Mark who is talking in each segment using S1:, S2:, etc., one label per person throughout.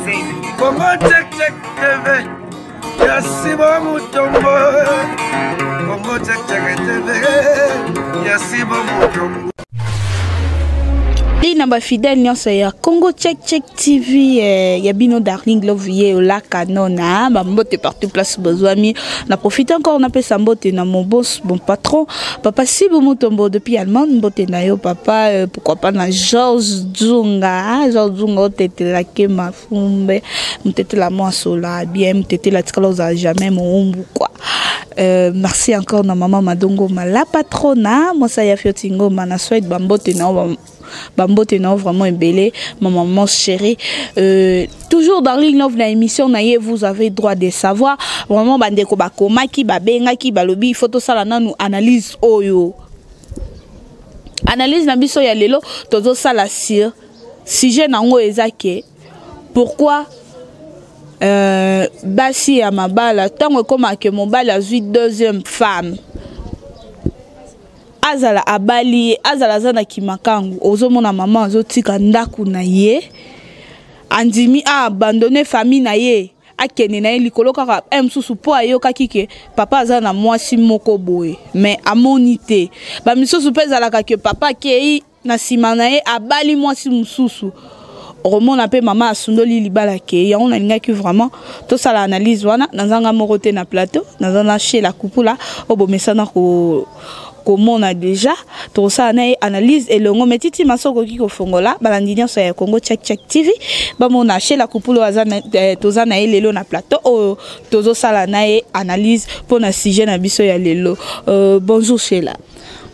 S1: Congo check check TV. Yasiba Mutombo. Congo check check TV. Yasiba Mutombo.
S2: Namba fidèle nyonso ya Congo check check TV ya bino Darling Love ye la kanona mbote partout place besoin na profite encore na pesa mbote na mon boss bon patron papa Sibo Mutombo depuis Allemagne mbote na yo papa pourquoi pas na Georges Dzunga tete la ke mafumbe mtete la moi sola bien mtete la tikaloza jamais mon quoi merci encore na maman Madongo la patrona moi ça ya fiotingo mana souhaite bambote na Bambote non vraiment belé maman chérie toujours dans Darling Love na émission na vous avez droit de savoir vraiment bandeko bakomaki babengaki balobi photo sala nanu analyse oyo analyse na biso ya lelo tozo sala sur sujet nango ezake pourquoi basi ya mabala tango koma ke mobala azui deuxième femme azala abali azala zana kimakangu ozomona maman azotika ndaku na ye andimi a abandonné famille na ye akene na ye likolo kaka msusu po ayokaki ke papa azana mwasi moko boye mais amoni te ba misusu pe ezalaka ke papa kei na sima na ye abali mwasi msusu romona pe mama asundoli libala ke ya on alingaki vraiment to sala analyse wana nazanga moko te na plateau nazana chez la kupula obomesana ko comment on a déjà tout ça analyse et le ngom titi masoko kiko fongola balandinyo so ya Congo check check TV ba mon acheter la coupulo azana tozana lelo na plateau tozo sala na analyse pour na sujet na biso ya lelo bonjour Sheila.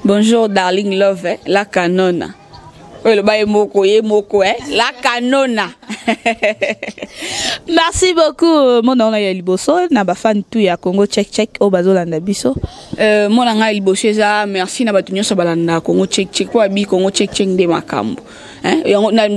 S3: Bonjour Darling Love la canona. Le baye moko la canona.
S2: Merci beaucoup mon nom est Liboso na ba fan tout ya Congo check check au bazolanda biso
S3: mon nom est Liboso merci na batunyo so balanda Congo check check kwa bi Congo check check de makambo na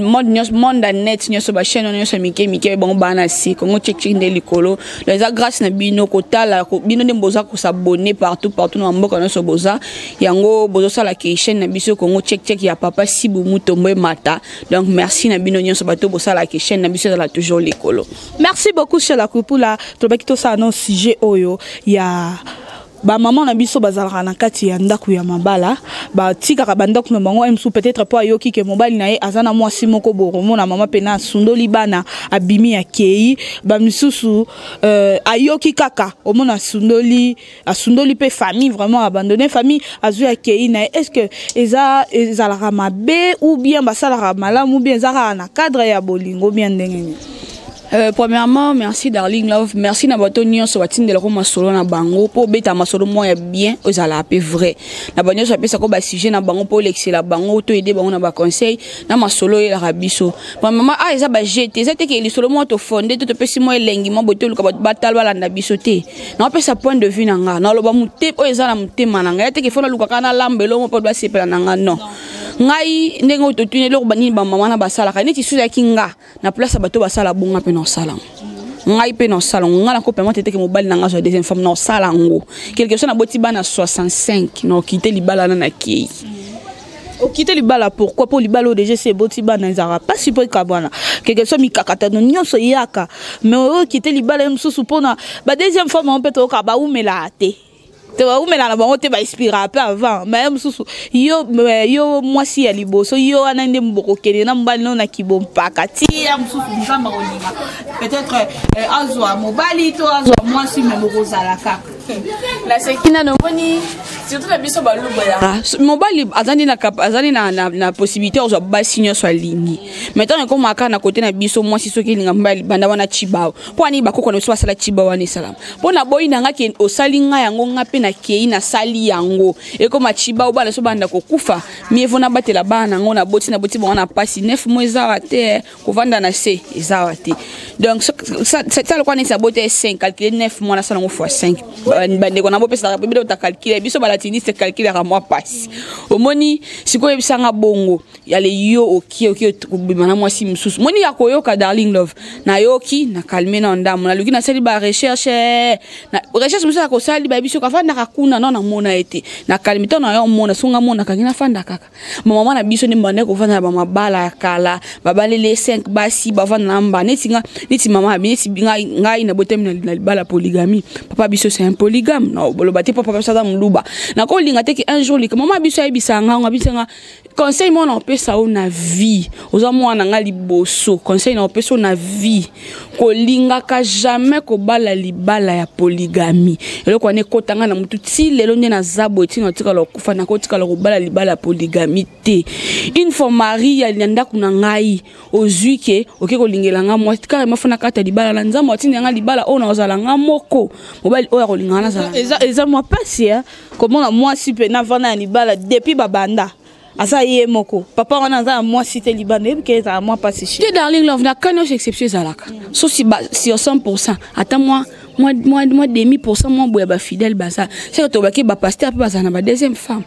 S3: monde net nyoso ba chaîne nyoso mike bon bana si Congo check check de likolo les grâce na bino kotala bino de mboza ko s'abonner partout na mboka nyoso boza yango bozo sala ke chaîne na biso Congo check check ya papa Sibo Mutombo mata donc merci na bino nyoso bato bo sala ke chaîne na biso la toujours likolo.
S2: Merci beaucoup chez la kupula to bakito sa non sujet oyo ya ba maman na biso bazalaka na kati ya ndaku ya mabala ba tika ka bandaku na bango msu peut-être po ayoki ke mobali na ye azana mwasi moko boromo na mama pena sundoli bana abimi ya kei ba misusu ayoki kaka omona asundoli pe famille vraiment abandonné famille azu ya kei na est-ce que ezalaka mabe ou bien basalaka malamu ou bien ezalaka na cadre ya bolingo bien ndenge.
S3: Premièrement, merci Darling Love, merci na bato nyonso batinde la ko masolo na bango po beta masolo mo ya bien ozala pe vrai. Na banyo so pesa ko ba sujet na bango po l'excella bango to aider bango na ba conseil na masolo ya rabiso. Premièrement, eza ba jeter, eza te ke li solo mo to fondé to pesi mo elengi mo boto luka batal bala na biso te. Na pesa point de vue na nga, na loba mute o eza na mutema na nga, te ke fona luka kana lambelo mo po ba sepela na nga non. Ngai ndengo to tune lo bani ba mama na basala ka neti suza kinga na place bato basala bonga pe non salon ngai pe non salon ngala ko permettre te ke mobali na nga so deuxième femme non salango quelque chose na boti bana 65 non quitter libala na ki
S2: o quitter libala pourquoi pour libala déjà c'est boti bana nzara pas support ka bwana quelque chose mi kakata no nyonso yaka mais o quitter libala msusu pona ba deuxième femme on peut to ka ba umela te ou mais là on te va inspirer un peu avant même sous yo moi si ya liboso yo anande mboko kene na mbali na kibompa kati ya msusu nzamba olinga peut-être azwa mobali to azwa moi si me mozala kaka
S3: la sekina no boni surtout la biso baluba ya mobali azani na possibilité azwa basinyo so lingi maintenant comme aka na côté na biso moi si soki linga mbali banda wana chibao po ani bakoko no so sala chibao ani salam po na boyi na ngaki osalinga yango ngape na kei na sali yango e comme chibao bana so banda ko kufa mievo na batela bana ngo na boti bona pasi 9 mois za te ko vanda na se za te donc ça le quoi ni sa bote 5 calculer 9 mois na sala ngo fois 5 bande ko na bo pesa pe ta calculer biso balatini c'est calculer à moi passe omoni siko ebisanga bongo ya le yo oki bimana moi si msusu moni ya koyoka darling love na yoki na calmer na ndamu na luki na sali ba recherche musa ko sali ba biso ka fanda ka kuna na mona ete na calmer to na yo mona sunga mona ka ngina fanda kaka mama na biso ni mbane ko fanda ba mabala ya kala babalele 5 basi bavanda na mba neti mama neti ngai na botem na libala polygamie papa biso c'est un polygame na bolobate papa ça mluba na ko linga te ki un jour li mama biso ebisanga ngabisanga conseil moi na pesa na vie oza mwana nga liboso conseil na pesa na vie ko linga ka jamais ko bala libala ya polygamie eloko ne kotanga na mutu ti lelo nde na zabo eti na tika lokufa na ko tika ko bala libala polygamie te une fois mari ya nyanda kuna ngai ozuike oke ko lingela nga moi tika ma fona kata libala na nzambo atindi nga libala ona ozala nga moko mobali oya ko linga na za
S2: eza moi pasi comment na moi si pe na vana ya libala depuis babanda asa ye moko papa wana za moi cité libanais que ça moi pas si
S3: cher darling love na kanoche exception zalaka so si 100% attends moi demi % moi boya ba fidèle basa c'est que to ba ke ba pasteur pe basa na ba deuxième femme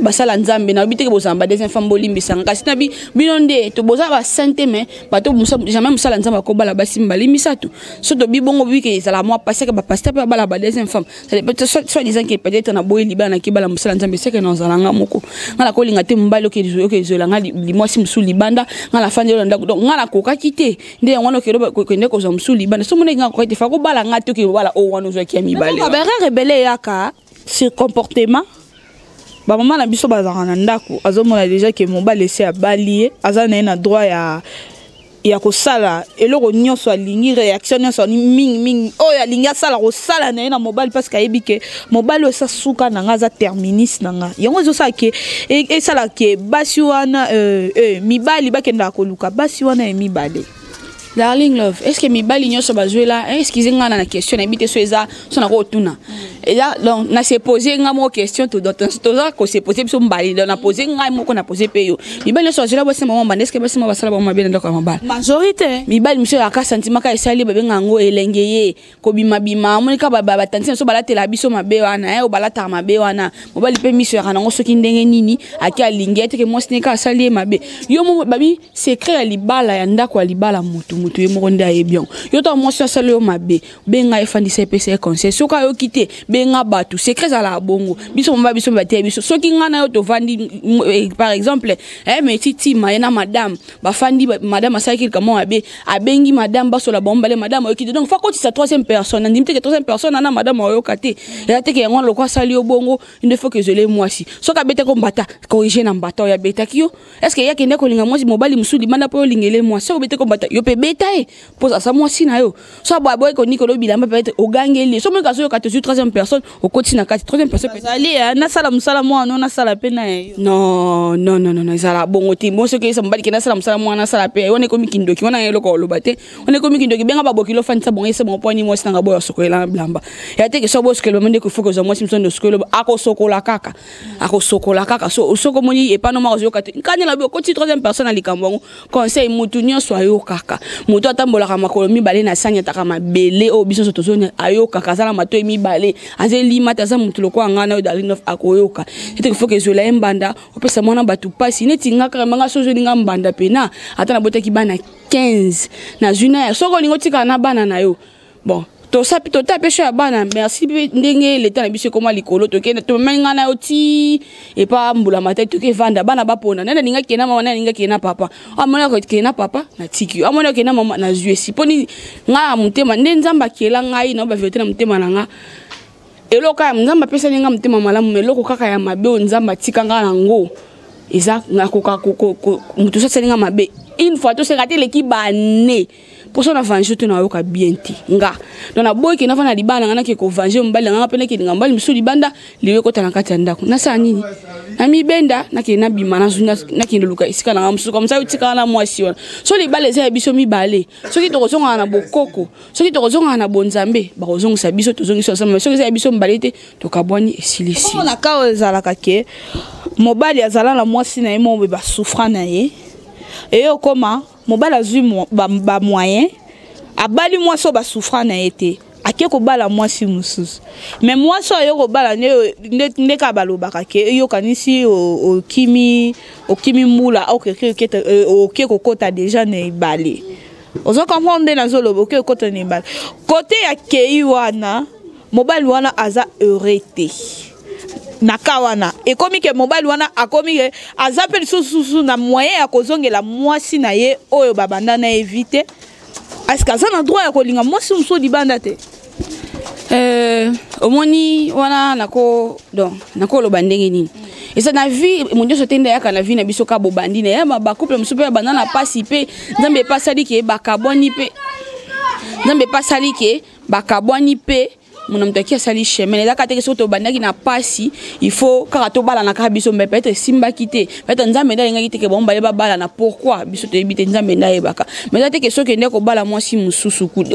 S3: basa la nzambe na bité ke boza ba deuxième femme bolimbisa ngasi na binonde to boza ba sainte mais ba to musa jamais musa la nzambe ko bala basimba limisa tout so to bibongo bi ke ça la moi passer que ba pasteur pe bala ba deuxième femme ça peut soit disant que peut-être na boye libana ki bala musa la nzambe c'est que na zalanga moko ngala ko linga te mbalo ke zolanga li moi si musu libanda ngala fande lo ndako donc ngala ko ka kité nde ngwana ke ndeko zo musu libanda so mona ngako te fa ko bala ngati ke voilà o wana zo ki amibale
S2: ba rebelle yaka sur comportement ba maman na biso bazana ndako azomona déjà que mon ba laisser à balier azana na droit ya ko sala eloko nyonso alingi réaction nyonso ni ming o ya linga sala ko sala na mobile parce que ebike mobile o sa suka na nga za terminus na nga yango zo sa ke e sala ke basi wana mibali bakenda ko luka basi wana mibale.
S3: Darling love, est-ce que mibali nyoso bazwe là, excusez nga na question na bité so eza so na ko tuna. Et là donc na se poser nga mo question to za ko se poser so mbali na poser nga mo ko na poser pe yo. Mibali nyoso bazwe là bo se maman ba est-ce que ba se maman basala ba mabele ndako mabala.
S2: Majorité
S3: mibali monsieur aka sentiment ka esali ba benga ngo elengeye ko bima monika ba tanti so balate la biso mabe wana o balata mabe wana. Mobali pe monsieur kana ngo soki ndenge nini aki alingete ke mo snika asali mabe. Yo mo babi secret ya libala ya ndako ya libala mutu mutu yemokonde ayebion yo to mo sala yo mabe benga efandisa pesa conseil soka yo kite benga batu secret za la bongo biso mba biso batie biso soki ngana yo to vandi par exemple mais titi mayena madame ba fandi madame asaki kama mabe abengi madame baso la bomba le madame yo kite donc fa ko sa troisième personne ndimite que troisième personne na madame yo kate ya te ke ngwa lokwa sali yo bongo une fois que je l'ai moi si soka bete ko mbata corriger na mbata ya beta kio est-ce que ya kende ko linga moi mobali musuli manda po lingele moi so bete ko mbata yo pe betaye pose ça moi si na yo so boy ko nikolo bilamba peut-être o gangeli so me kaso yo kate sur troisième personne au continue na troisième personne
S2: ali na sala musala moi non na sala pe na
S3: non sala bongo ti mo so ke sa mbali ke na sala musala moi na sala pe on est comme kindoki on a yelo ko lobate on est comme kindoki benga ba bokilo fani sa bongo se bon point ni mo sinanga boy sokola blamba ya te ke so bo sokola mende ko faut que zo mo simson de sokola ako sokola kaka so soko moni e pa no ma zo kate nkani la bo continue troisième personne ali kambongo conseil mutu nyonso ayo kaka mutu atambola ka makolo mibale na sanya taka mabele o biso soto zone ayoka kazala mato mibale azeli mata za mutu lokwa ngana o darling of akoyoka ete faut que zo la mbanda opesa mona batu pasi neti ngaka manga sozo linga mbanda pena ata na botaki bana 15 na juna ya soko lingo tika na bana na yo bon to sapi to tapesha bana merci ndenge l'état na biso koma likolo to kena to menga na oti et pas mbula mata to ke vanda bana bapona nana ninga kena mama nana ninga kena papa amona ko kena papa na tiki amona kena mama na juesi poni nga mutema ndenzamba kela ngai na ba vete na mutema nanga eloka nzamba pesa ninga mutema malamu meloko kaka ya mabe nzamba tika nga nango eza ngakoka mutu sa selinga mabe une fois to se rater l'équipe bané pour ça on a vengé tout na yoka bien ti nga donc na boy ki na fana libana ngana ke ko venger mbali ngana pene ke ngambali misu libanda liwe ko tana kati ndako na sa nini na mi benda na ke na bimana zuna na ke luka isika na msusu comme ça utika na mwasi wana so libale za biso mi bale so ki to kozonga na bokoko so ki to kozonga na bonzambe ba kozonga sa biso to zongi so sama so ki za biso mbalete to kabwani esilisi
S2: on a ka ezala kake mobali azala na mwasi na yemo ba souffra na ye et yo koma mobali azui ba moyen abali moi so ba souffra na été ake kobala mwasi mususu mais mwasi oyo kobala nde ka balobaka ke yo kanisi okimi mbula oke kokota déjà na ebale ozo comprendre na zolo oke kokota na ebale côté ya kei wana mobali wana aza heureux nakawana ekomi ke mobali wana akomi ke aza pe susu na moyen ya kozongela mwasi na ye oyo babanda na éviter est-ce que ça na droit ya kolinga mwasi muso libanda te
S3: omoni wana nako loba ndenge nini eza na vie mundio sotenda yaka na vie na biso ka bobandi na ya ba couple muso pe banda na pasi pe nzambe pasali ke bakabwani pe mon homme qui a sali chemin là quand tu es sur ton bandaki na pasi il faut karato bala na kabiso mais peut-être simba quitter peut-être nzambe nda ngaki te bon bala bala na pourquoi biso te bité nzambe nda ebaka mais là te que so que ndeko bala mwasi mususu ku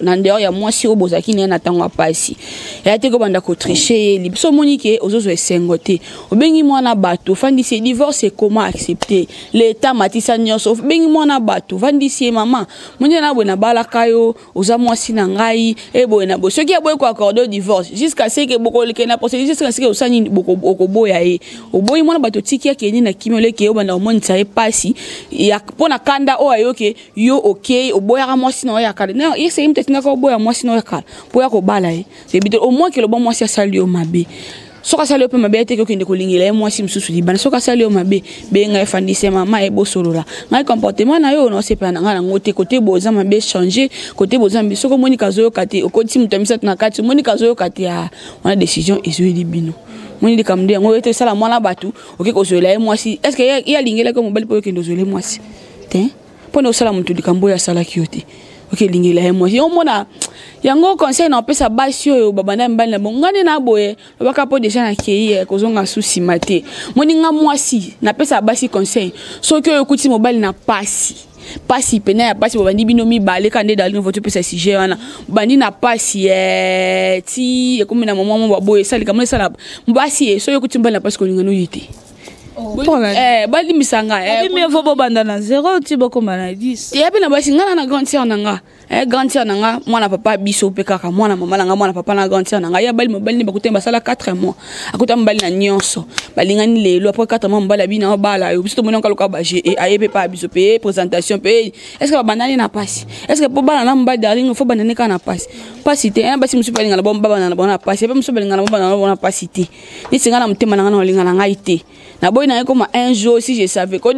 S3: na ndeo ya mwasi obozaki na tango pasi ya te ko banda ko tricher libiso monique ozozo esengote obengi mwana bato fandi se divorce comment accepter l'état matisa nyonso bengi mwana bato fandi si maman munye na bwe na bala kayo oza mwasi na ngai ebo na bo soki aboy ko accorder divorce jusqu'à ce que boko le kena procédure jusqu'à ce que osani boko okoboya e oboyi mwana bato tiki ya keni na kimole ke obanda omonisa e pasi ya pona kanda o ayoke yo okay oboya ka mwasi na ya kala na yese imtetinga ko oboya mwasi na ya kala boya ko bala e c'est bito au moins que le bon mwasi asali o mabe soka sali ope mabe te ko kende ko lingela mwasi msusu libana soka sali o mabe benga efandise mama e bosolola ngai comportement na yo no sepa na ngana ngote côté boza mabe changer côté boza mbi soko monika zoyo kati okoti mutamisa na kati monika zoyo kati ya wana décision ezoi libino moni de kamde ngo ete sala mwana batu oke ko zoela e mwasi est-ce que ya lingela ko mobali po kende zoela mwasi te pona sala mutu likambo ya sala kiote oke lingela e mwasi yo mona yango conseil na pesa basi oyo babanda mbali na bongane na boye baka po déjà na kei kozonga susi mate moninga mwasi na pesa basi conseil soki oyo kuti mobali na pasi pena ya pasi babandi bino mibale kande dali no voto pesa sujet wana bandi na pasi ti ekomi na mama mo boye sali kamle sala mbasi soki kuti mbali na pasi kolinga no yite bali misanga
S2: mais faut pas banda na 0 ti boko na 10
S3: ya pena basi ngana na grande sœur nanga grande sœur nanga mwana papa biso pe kaka mwana mama nanga mwana papa na grande sœur nanga ya bali mobali ni bakutemba sala 4 mois akuta mbali na nyonso balingani lelo après 4 mois mbali bina bala yo biso mononka loka ba je ayepe pa biso pe présentation pe est-ce que babandani na passe est-ce que po bala na mbali darling faut bandane ka na passe pasité basi musu balinga na bomba na bona passe pe musu balinga na bomba na bona pasité ni singa na mutema nanga na linga na ngaite na boy na comme un jour si je savais ko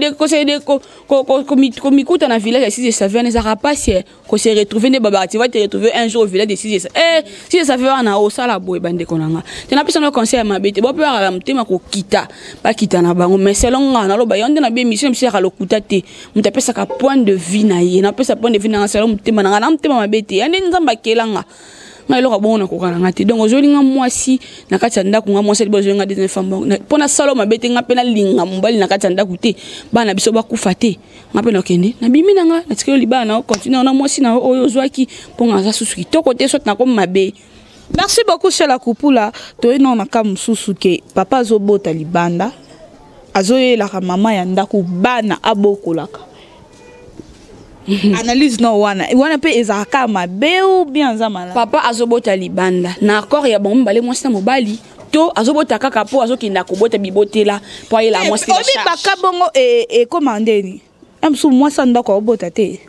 S3: mikuta na village si je savais ne sera pas si ko se retrouver ne baba tu vas te retrouver un jour au village de si je savais na o sala boy bande konanga tu na personne conseil ma bête bo pe ala mutema ko kita ba kita na bango mais selon na lo ba yonde na be mission msi ala kuta te mutapesa ka point de vue na ye na pesa point de vue na selon mutema na mutema ma bête yande nzamba kelanga ngai loka bona ko kana ngati donc ozolinga mwasi na kati ya ndako nga mwasi bozolinga des femmes pona salo mabete nga pena linga mbali na kati ya ndako te bana biso bakufa te nga pena okende na bimi nanga na tikelo libana na continue na mwasi na oyo zwaki ponga za susu kitoko te sot na ko mabe.
S2: Merci beaucoup chez la Kupula to eno na kam susu ke papa zobota libanda azoyela ka mama ya ndako bana abokolaka. Analyse no wana pe ezaka mabe ou bien zamala
S3: papa azobota libanda na accord ya bon mbale mwasi na mobali to azobota kaka po azokinda kobota bibotela po ayela mwasi la charge
S2: obi baka bongo commandeni amsu mwasi ndako obota te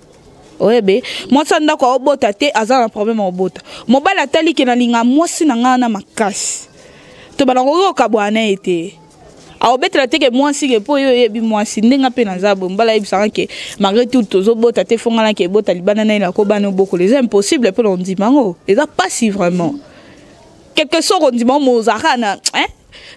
S2: oyebe mwasi ndako obota te azana problème obota mobali atali ke na linga mwasi na ngana makasi to balongo kabwana ete a betela teke mwasi ke po yo yebi mwasi ndenga pe na zabo mbala yebisanga ke malgré tout tozobota te fongala ke bota libana na ila ko bana boko les impossible pe on dit mango et ça pas si vraiment quelque chose on dit mozara na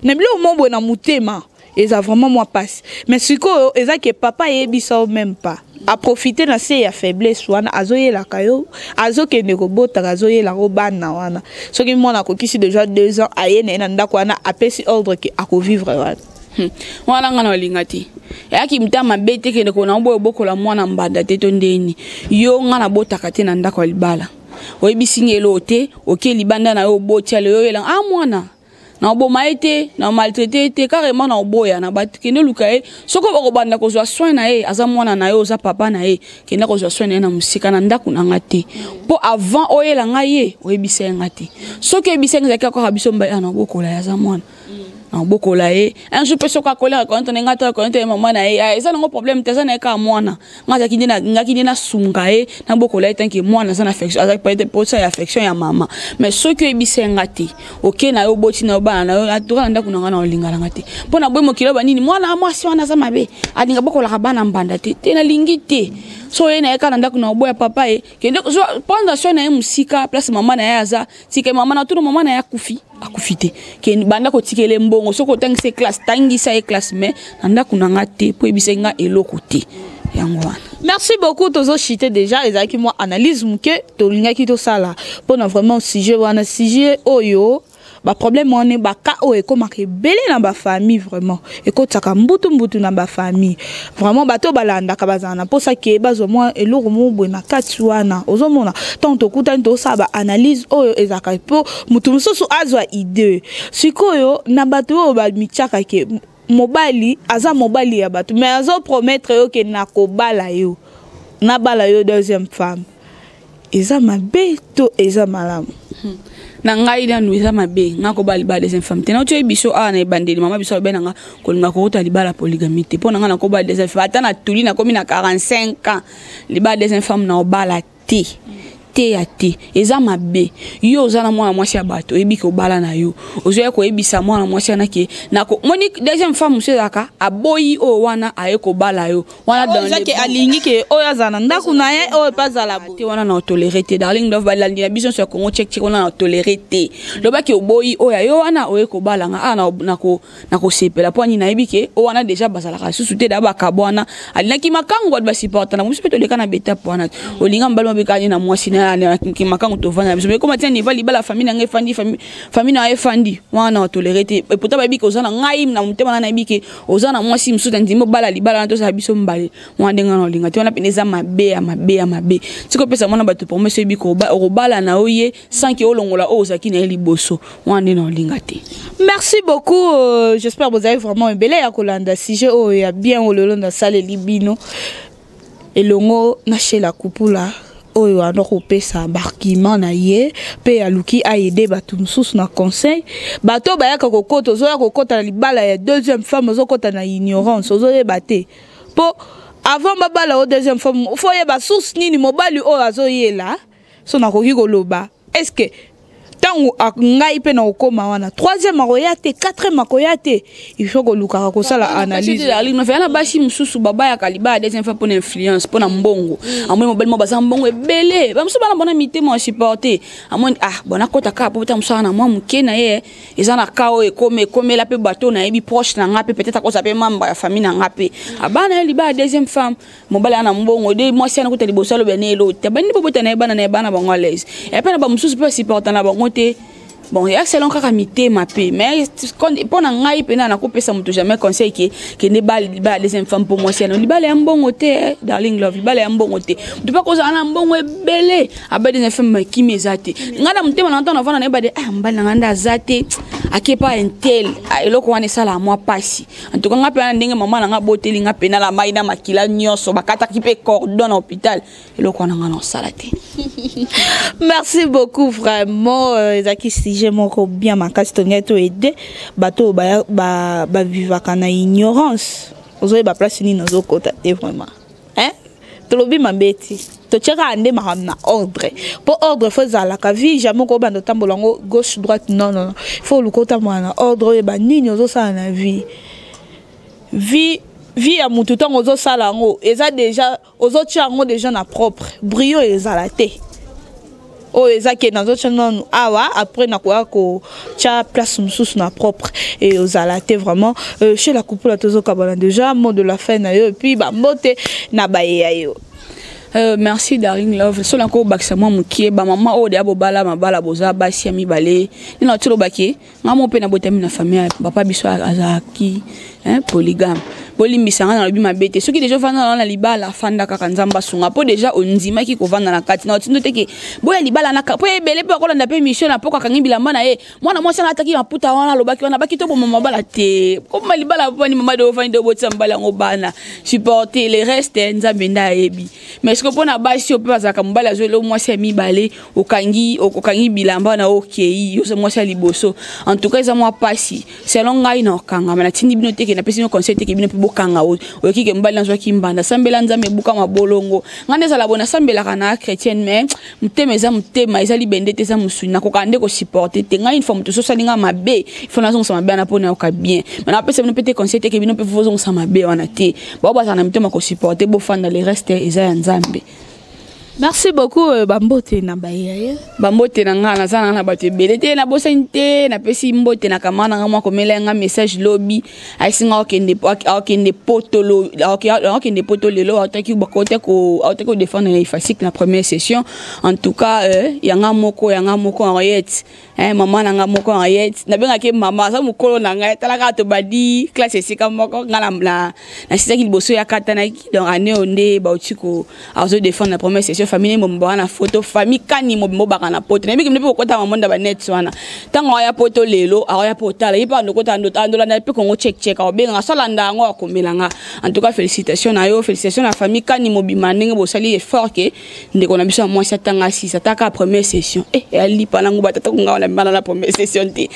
S2: na bilo mombo na mutema et ça vraiment moi passe mais siko et ça que papa yebisa même pas a profiter na se ya faiblesse wana azoyela kayo azokende kobota azoyela ko bana wana soki mona ko kisi déjà 2 ans ayene na ndako wana apesi ordre ke akovivre wana
S3: wana ngana lingati yaki mtama bete kende ko na boyo bokola mwana mbanda te to ndeni yo ngana botaka te na ndako libala oyebisingelo te oke libanda na yo botia le yo yela mwana na oboma été na maltraité été carrément na oboya na batkende lukae soko bakobanda kozwa soin na ye aza mwana na ye oza papa na ye kende kozwa soin na ye na musika na ndako na ngate po avant oyela ngaye oyebisa ngate soki ebisa ngaki akora biso mba na bokola ya za mwana na bokola ye un jour pe soka kolera quand on ngata quand maman na ye eza ngo problème teza na ka mwana ngata kindi na ngaki na sunga ye na bokola ye tanki mwana za na affection aza peut être pour ça affection ya mama mais soki ebisa ngate OK na yo boti na bana na yo atura ndako na ngana olingala ngate pona boy mokilo banini mwana mwasi wana za mabe alinga bokola ka bana mbanda te te na lingite so ye na ye kana ndako na oboya papa ye kende so prendre soin na ye musika place mama na ye aza tike mama na tuna mama na ya kufi akufite ke banda ko tikele mbongo soko tangise classe tangisa e classe mais nanda kunanga te po ebisenga eloko te yango wana.
S2: Merci beaucoup tozo chité déjà ezaki moi analyse muke to linga ki to sala pona vraiment sujet wana sujet oyo ba problème on est ba ka o e ko marqué belé na ba famille vraiment e ko tsaka mbutu na ba famille vraiment bato balanda ka bazana po ça ke bazo moi eloko mo bona katsuana ozomona tant to kuta ndo sa ba analyse oyo ezaka po mutu mususu azwa idée sikoyo na bato o ba michaka ke mobali aza mobali ya bato mais azo promettre yo ke na ko bala yo na bala yo deuxième femme eza mabe to eza malamu
S3: na ngai na nuisa mabe ngako bali ba des femmes tena tu biso na bandeli mama biso be nga ko linga ko uta libala polygamie te pona nga na ko ba des femmes atana tuli na komi na 45 ans libala des femmes na obala te te ya te eza mabe yo ozana mwana mwasi ya bato ebiki obala na yo ozoya ko ebisa mwana mwasi na ke na ko moni deuxième femme musezaka aboyi o wana ayeko bala yo wana dans
S2: les alingi ke oya zana ndaku na ye o pazala
S3: te wana na tolérer te darling love bala ndina biso sur Congo check wana na tolérer te loba ke oboyi oya yo wana oyeko bala nga na ko sepela po ni na ebike o wana déjà bazala ka susu te da ba kabwana alinaki makango ba supporta na musu peto leka na beta po wana olinga mbalo mabekani na mwasi na ki makango to vana biso mais comment tiens niveau libala famille na fandi famille na fandi wana tolérer te et pourtant ba biki ozana ngai na mutema na biki ozana mwasi msuta ndimo bala libala na to sa biso mbale wana denga na linga te wana peneza mabe siko pesa mwana bato pour monsieur biko obala na oye sans que olongola ozaki na liboso wana na linga te.
S2: Merci beaucoup, j'espère que vous avez vraiment aimé ya kolanda sujet o ya bien ololonda sale libino elongo na chez la kupula oyo anoko pesa barkiment na ye pe aluki aider bato mususu na conseil bato bayaka kokota ozoya kokota na libala ya deuxième femme ozokota na ignorance ozoyeba te po avant babala o deuxième femme faut yeba source nini mobali oyo azoyela so nakoki koloba est-ce que tango ngai pe na okoma wana troisième akoyate quatrième akoyate il faut que luka ko sala analyse
S3: darling no fela bashi mususu baba ya kaliba deuxième fois pour influence pour na mbongo amwe mobile mo baza mbongo ebele ba musu bana bona mitemo supporter amwe bona kota ka po tamusana na mwa muke na ye ezana kao ekome la pe bateau na ebi proche na ngape peut-être ko sape mamba ya famille na ngape abana liba deuxième femme mobile ana mbongo de moi si ana kota libosalo benelo te bani bobota na bana bango à l'aise et pe na ba mususu pe supporter na bango bon ya selon kaka mité ma pe mais pour na ngai pe na ko pesa mutu jamais conseil que ne ba les femmes pour moi c'est non libale ya mbongo te darling love libale ya mbongo te tu pas cause ana mbongo ebele aba des femmes qui mezate ngana mutema na ntona vana na ba de mbala nganda zate akepa intel eloko wana sala moi pasi en tout cas ngape na ndenge mama na ngaboteli ngape na la mai na makila nyoso bakata ki pe cordon hôpital eloko wana ngana sala te.
S2: Merci beaucoup vraiment Zaki sujet moko bien makasi tonga to aider bato ba vivaka na ignorance ozoye ba place ni nazo kota te vraiment hein tolobi mabeti to cheka ande na ordre pour ordre faut za la ka vie jamais ko bando tambolango gauche droite non faut le kota mwana ordre ba nini ozo sa na vie à mutu tango ozo sala ngo eza déjà ozo chango déjà na propre brio ezala te o ezaki na zocha non awa après na ko cha place mususu na propre et ozala te vraiment chez la couple tozo kabana déjà mot de la fin na yo et puis ba mbote na baye yo.
S3: Merci darling love so la ko bakisa moi mukie ba mama o de abobala mabala boza basi ami balé ni na tiro baki ngamo pe na botami na famille papa biso azaki hein polygame bolimbisanga na lobi mabete soki déjà vanda na libala fanda kaka nzamba sunga po déjà ondima ki ko vanda na kati na otindo teke boya libala na po ebele pe ko landa pe mission na po kaka ngi bilamba na ye mwana mwasi na ataki maputa wana lobaki wana baki to bo mama bala te ko malibala po ni mama de ofandi bo tsambala ngobana supporter les restes nzambe nda yebi mais ce que pona basi o pe bazaka mbala zo lo mwasi mi balé okangi bilamba na okei yo se mwasi liboso en tout cas ça moi pasi selon ngai na kanga na tindi bino teke na pesi no conseil teke bino kanga oki ke mbali nzo ki mbanda sambela nzambe buka mabolongo ngande za la bona sambela kana chrétienne mais mutema eza mutema eza libende te za musuna ko kande ko supporter te ngai une fois muto so salinga mabe faut na zo sama bien na pona ka bien mais na pesa bino pete conseil te ke bino pe faut zo sama be wana te ba ba na mutema ko supporter bo fanda les restes eza nzambe.
S2: Merci beaucoup bambote na baye
S3: bambote na nga na na bato belete na bosente na pesi mbote na kamana nga mwa komela nga message lobby aisinga okende potolo okende potolo lo ataki bakote ko défendre les fasik na première session en tout cas yanga moko en yet maman na nga moko en yet na benga ke mama sa mukolo na nga talaka to badi classe sika moko nga na sisaki liboso ya katana ki donc ane onde ba otiko azo défendre la première session famille mo na photo famille kani mo baka na poto na biki mpe ko ta mamonda ba net wana tango ya poto lelo ya potala ipa ndoko ta ndola na pe kongo check obenga solanda ngo akomelanga en tout cas félicitations na yo félicitations na famille kani mo bimandenge bo sali effort ke ndeko na biso moi satanga 6 ataka première session ali palango batata konga na bana la première session te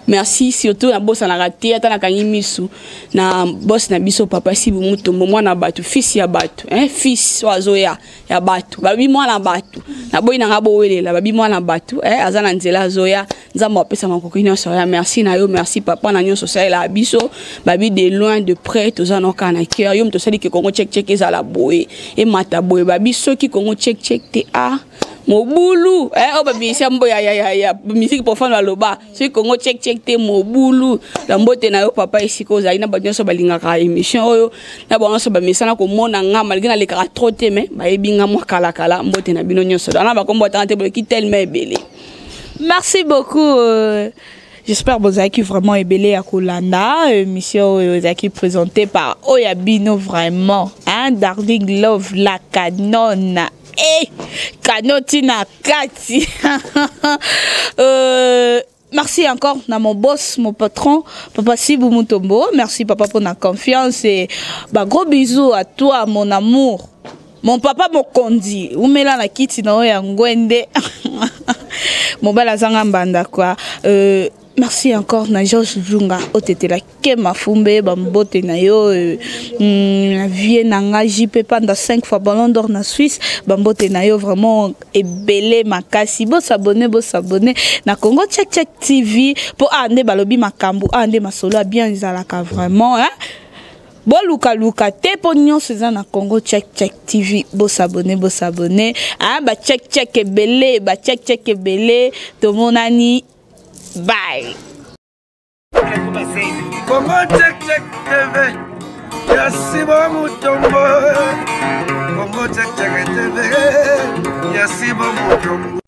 S3: merci surtout na boss na raté ata na kangi misu na boss na biso papa Sibu Mutombo mwana batu fils ya batu fils wazoya ya batu babi mwana batu na boy na ngabo welela babi mwana batu azana nzela zoya nzambo apesa makoko nyonso ya merci na yo merci papa na nyonso ça la biso babi de loin de près tozana kana cœur yo mto sali ke kongo check ezala boye e mata boye babi soki kongo check te mobulu babi sambo ya musique profane loba soki kongo check te mobulu la mbote na yo papa isiko za ina banyoso balingaka émission oyo na banyoso ba mesana ko mona nga malgré le kara trop te mais ba ebinga mwa kala mbote na bino nyonso na ba kombo tante bo ki tellement ebele.
S2: Merci beaucoup j'espère que vous avez vraiment ébélé à Kolanda émission qui présentée par Oyabino vraiment Darling Love la canon Canotina Kati. Merci encore à mon boss, mon patron, Papa Sibu Mutombo. Merci papa pour la confiance et gros bisous à toi mon amour. Mon papa mon kondi. Umela na kiti na oya ngwende. Mon bala zanga mbanda quoi. Merci encore na Georges Junga otetela ke mafumbe bambote na yo vie na nga JP pendant 5 fois ballon d'or na Suisse bambote na yo vraiment ebele makasi bo s'abonner na Congo Check TV pour ande balobi makambu ande masolo bien izalaka vraiment Luka te po nyonso eza na Congo Check TV bo s'abonner ba check ebele to monani. Bye.
S1: Congo Check TV, Yasibo Mutombo. Congo Check TV, Yasibo Mutombo.